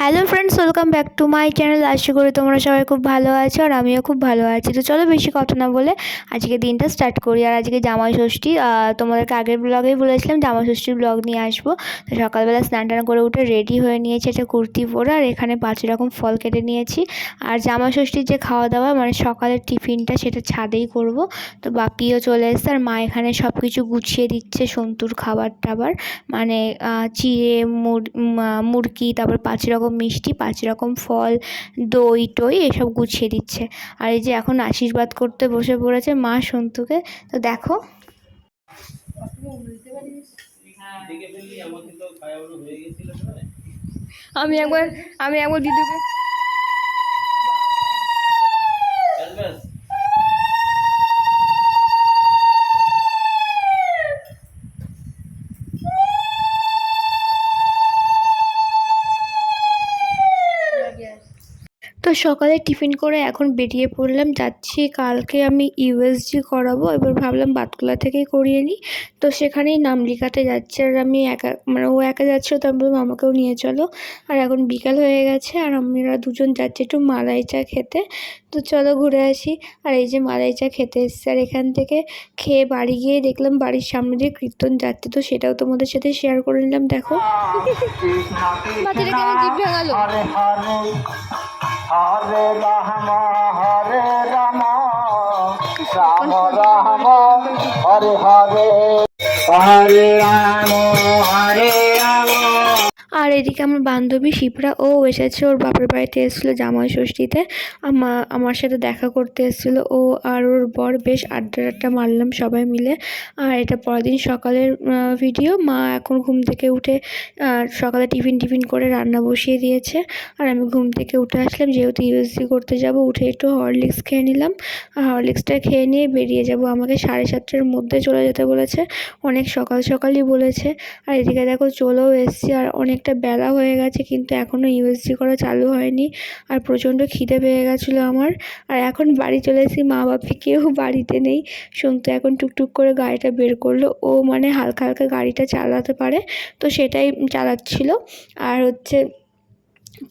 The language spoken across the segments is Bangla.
Hello friends, welcome back to my channel. আশা করি তোমরা সবাই খুব ভালো আছো আর আমিও খুব ভালো আছি। তো চলো বেশি কথা না বলে আজকে দিনটা স্টার্ট করি। আর আজকে জামাই ষষ্ঠী, তোমাদেরকে আগের ব্লগেই বলেছিলাম জামাই ষষ্ঠীর ব্লগ নিয়ে আসবো। তো সকালবেলা স্নান টান করে উঠে রেডি হয়ে নিয়েছি একটা কুর্তি পরে, আর এখানে 5 রকম ফল কেটে নিয়েছি। আর জামাই ষষ্ঠীর যে খাওয়া দাওয়া মানে সকালের টিফিনটা সেটা ছাদেই করব। তো বাপিও চলে এসছে আর মা এখানে সব কিছু গুছিয়ে দিচ্ছে, সন্তুর খাবার টাবার মানে চিড়ে মুরগি, তারপর 5 রকম মিষ্টি, 5 রকম ফল, দই টই এসব গুছিয়ে দিচ্ছে। আর এই যে এখন আশীর্বাদ করতে বসে পড়েছে মা সন্তুকে। তো দেখো আমি একবার দিদুকে তো সকালে টিফিন করে এখন বেরিয়ে পড়লাম, যাচ্ছি। কালকে আমি ইউএসজি করাবো, এবার ভাবলাম বাতকুলা থেকেই করিয়ে নিই। তো সেখানেই নাম লেখাতে যাচ্ছে আর আমি একা, মানে ও একা যাচ্ছে, তো আমি বললাম আমাকেও নিয়ে চলো। আর এখন বিকাল হয়ে গেছে আর আমরা দুজন যাচ্ছি একটু মালাই চা খেতে। তো চলো ঘুরে আসি। আর এই যে মালাই চা খেতে এসছে, আর এখান থেকে খেয়ে বাড়ি গিয়ে দেখলাম বাড়ির সামনে দিয়ে কীর্তন যাচ্ছে, তো সেটাও তোমাদের সাথে শেয়ার করে নিলাম। দেখো বাচ্চাটাকে আমি জিভ ভেঙালো। হরে রাম হরে রাম রাম রাম হরে হরে হরে রাম হরে রাম। আর এদিকে আমার বান্ধবী শিপ্রা ও এসেছে, ওর বাপের বাড়িতে এসেছিলো জামাই ষষ্ঠীতে। আমার সাথে দেখা করতে এসেছিলো ও আর ওর বর। বেশ আড্ডা মারলাম সবাই মিলে। আর এটা পরের দিন সকালের ভিডিও। মা এখন ঘুম থেকে উঠে সকালে টিফিন করে রান্না বসিয়ে দিয়েছে। আর আমি ঘুম থেকে উঠে আসলাম, যেহেতু ইউএসজি করতে যাব। উঠে একটু হরলিক্স খেয়ে নিলাম। আর হরলিক্সটা খেয়ে নিয়ে বেরিয়ে যাব। আমাকে 7:30টার মধ্যে চলে যেতে বলেছে, অনেক সকালই বলেছে। আর এদিকে দেখো চলেও এসছি, আর অনেকটা বেলা হয়ে গেছে কিন্তু এখনও ইউএসজি করা চালু হয়নি। আর প্রচণ্ড খিদে পেয়ে গেছিলো আমার। আর এখন বাড়ি চলে এসেছি, মা বাপি কেউ বাড়িতে নেই। সন্তু এখন টুকটুক করে গাড়িটা বের করলো। ও মানে হালকা গাড়িটা চালাতে পারে, তো সেটাই চালাচ্ছিল। আর হচ্ছে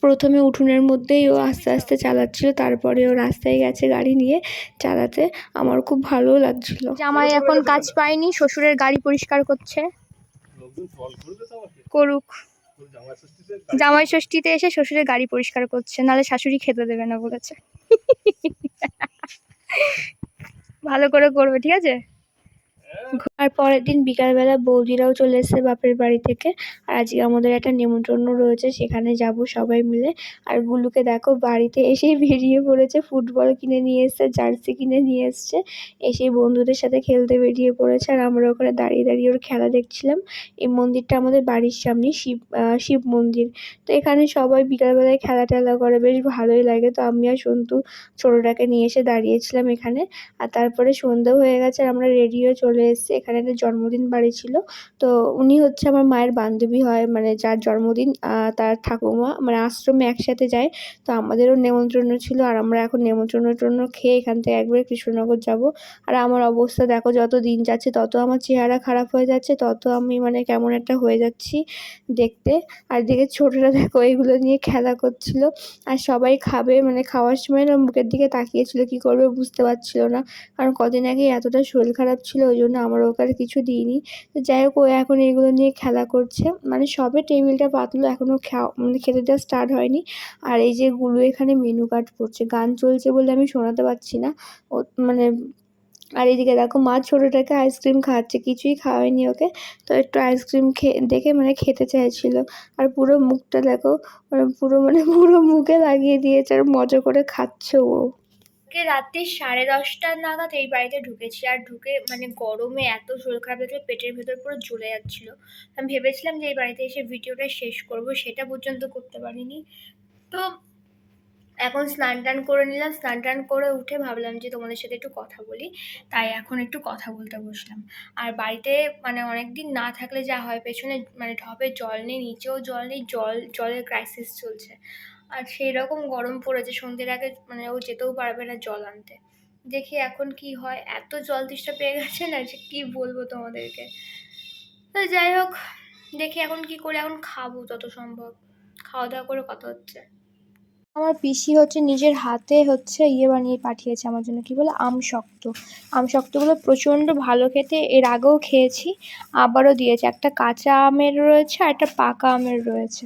প্রথমে উঠোনের মধ্যেই ও আস্তে আস্তে চালাচ্ছিল, তারপরে ও রাস্তায় গেছে গাড়ি নিয়ে চালাতে। আমার খুব ভালো লাগছিল। জামাই এখন কাজ পায়নি, শ্বশুরের গাড়ি পরিষ্কার করছে। করুক, জামাই ষষ্ঠীতে এসে শ্বশুরের গাড়ি পরিষ্কার করছে, নাহলে শাশুড়ি খেতে দেবে না বলেছে। ভালো করে করবে, ঠিক আছে। আর পরের দিন বিকালবেলা বৌদিরাও চলে এসেছে বাপের বাড়ি থেকে। আর আজকে আমাদের একটা নেমন্তন্ন রয়েছে, সেখানে যাব সবাই মিলে। আর গুলুকে দেখো বাড়িতে এসেই বেরিয়ে পড়েছে, ফুটবল কিনে নিয়ে এসছে, জার্সি কিনে নিয়ে এসছে, এসেই বন্ধুদের সাথে খেলতে বেরিয়ে পড়েছে। আর আমরা ওখানে দাঁড়িয়ে ওর খেলা দেখছিলাম। এই মন্দিরটা আমাদের বাড়ির সামনে, শিব মন্দির। তো এখানে সবাই বিকালবেলায় খেলা টেলা করে, বেশ ভালোই লাগে। তো আমি আর সন্তু ছোটোটাকে নিয়ে এসে দাঁড়িয়েছিলাম এখানে। আর তারপরে সন্ধ্যেও হয়ে গেছে আর আমরা রেডি হয়ে চলে এসেছি। এখানে একটা জন্মদিন বাড়ি ছিল, তো উনি হচ্ছে আমার মায়ের বান্ধবী হয়, মানে যার জন্মদিন তার ঠাকুমা মানে আশ্রমে একসাথে যায়। তো আমাদেরও নেমন্ত্রণ ছিল, আর আমরা এখন নেমন্ত্রণ খেয়ে এখান থেকে একবারে কৃষ্ণনগর যাব। আর আমার অবস্থা দেখো, যত দিন যাচ্ছে তত আমার চেহারা খারাপ হয়ে যাচ্ছে, তত আমি মানে কেমন একটা হয়ে যাচ্ছি দেখতে। আর দিকে ছোটরা দেখো এগুলো নিয়ে খেলা করছিল। আর সবাই খাবে, মানে খাওয়ার সময় না মুখের দিকে তাকিয়েছিল, কি করবে বুঝতে পারছিল না। কারণ কদিন আগে এতটা শরীর খারাপ ছিল, ওই জন্য আমার ওকে আর কিছু দিইনি। তো যাই হোক, ও এখন এগুলো নিয়ে খেলা করছে, মানে সবে টেবিলটা পাতলো, এখনও মানে খেতে দেওয়া স্টার্ট হয়নি। আর এই যে গুলো এখানে মেনু কার্ড করছে, গান চলছে বলে আমি শোনাতে পারছি না ও মানে। আর এদিকে দেখো মা ছোটোটাকে আইসক্রিম খাওয়াচ্ছে, কিছুই খাওয়ায়নি ওকে। তো একটু আইসক্রিম দেখে মানে খেতে চাইছিল। আর পুরো মুখটা দেখো, পুরো মুখে লাগিয়ে দিয়েছে আর মজা করে খাচ্ছে ও। রাত্রি 10:30 নাগাদ এই বাড়িতে ঢুকেছি। আর ঢুকে মানে গরমে এত শরীর খারাপ লাগছিল, পেটের ভেতর পুরো জ্বলে যাচ্ছিল। আমি ভেবেছিলাম যে এই বাড়িতে এসে ভিডিওটা শেষ করব, সেটা পর্যন্ত করতে পারিনি। তো এখন স্নান টান করে নিলাম, স্নান টান করে উঠে ভাবলাম যে তোমাদের সাথে একটু কথা বলি, তাই এখন একটু কথা বলতে বসলাম। আর বাড়িতে মানে অনেকদিন না থাকলে যা হয়, পেছনে মানে ঢপে জল নেই, নিচেও জল নেই, জলের ক্রাইসিস চলছে। আর সেই রকম গরম পড়েছে, সন্ধ্যের আগে মানে ও যেতেও পারবে না জল আনতে। দেখি এখন কি হয়, এত জল তেষ্টা পেয়ে গেছে না যে কি বলবো তোমাদেরকে। তো যাই হোক, দেখি এখন কি করে, এখন খাবো যত সম্ভব, খাওয়া দাওয়া করে কথা হচ্ছে। আমার পিসি হচ্ছে নিজের হাতে হচ্ছে ইয়ে বানিয়ে পাঠিয়েছে আমার জন্য, কি বলে, আমশক্তগুলো প্রচণ্ড ভালো খেতে, এর আগেও খেয়েছি, আবারও দিয়েছে, একটা কাঁচা আমের রয়েছে আর একটা পাকা আমের রয়েছে।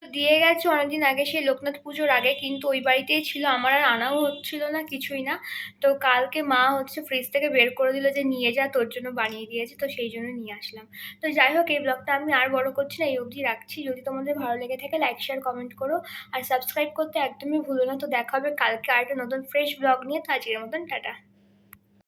দিয়ে গেছে অনেকদিন আগে, সেই লোকনাথ পুজোর আগে, কিন্তু ওই বাড়িতেই ছিল, আমার আর আনাও হচ্ছিল না, কিছুই না। তো কালকে মা হচ্ছে ফ্রিজ থেকে বের করে দিল যে নিয়ে যা, তোর জন্য বানিয়ে দিয়েছে, তো সেই জন্য নিয়ে আসলাম। তো যাই হোক, এই ব্লগটা আমি আর বড় করছি না, এই অবধি রাখছি। যদি তোমাদের ভালো লেগে থাকে লাইক শেয়ার কমেন্ট করো, আর সাবস্ক্রাইব করতে একদমই ভুলো না। তো দেখা হবে কালকে আরেকটা নতুন ফ্রেশ ব্লগ নিয়ে। তো আজকের মতন টাটা।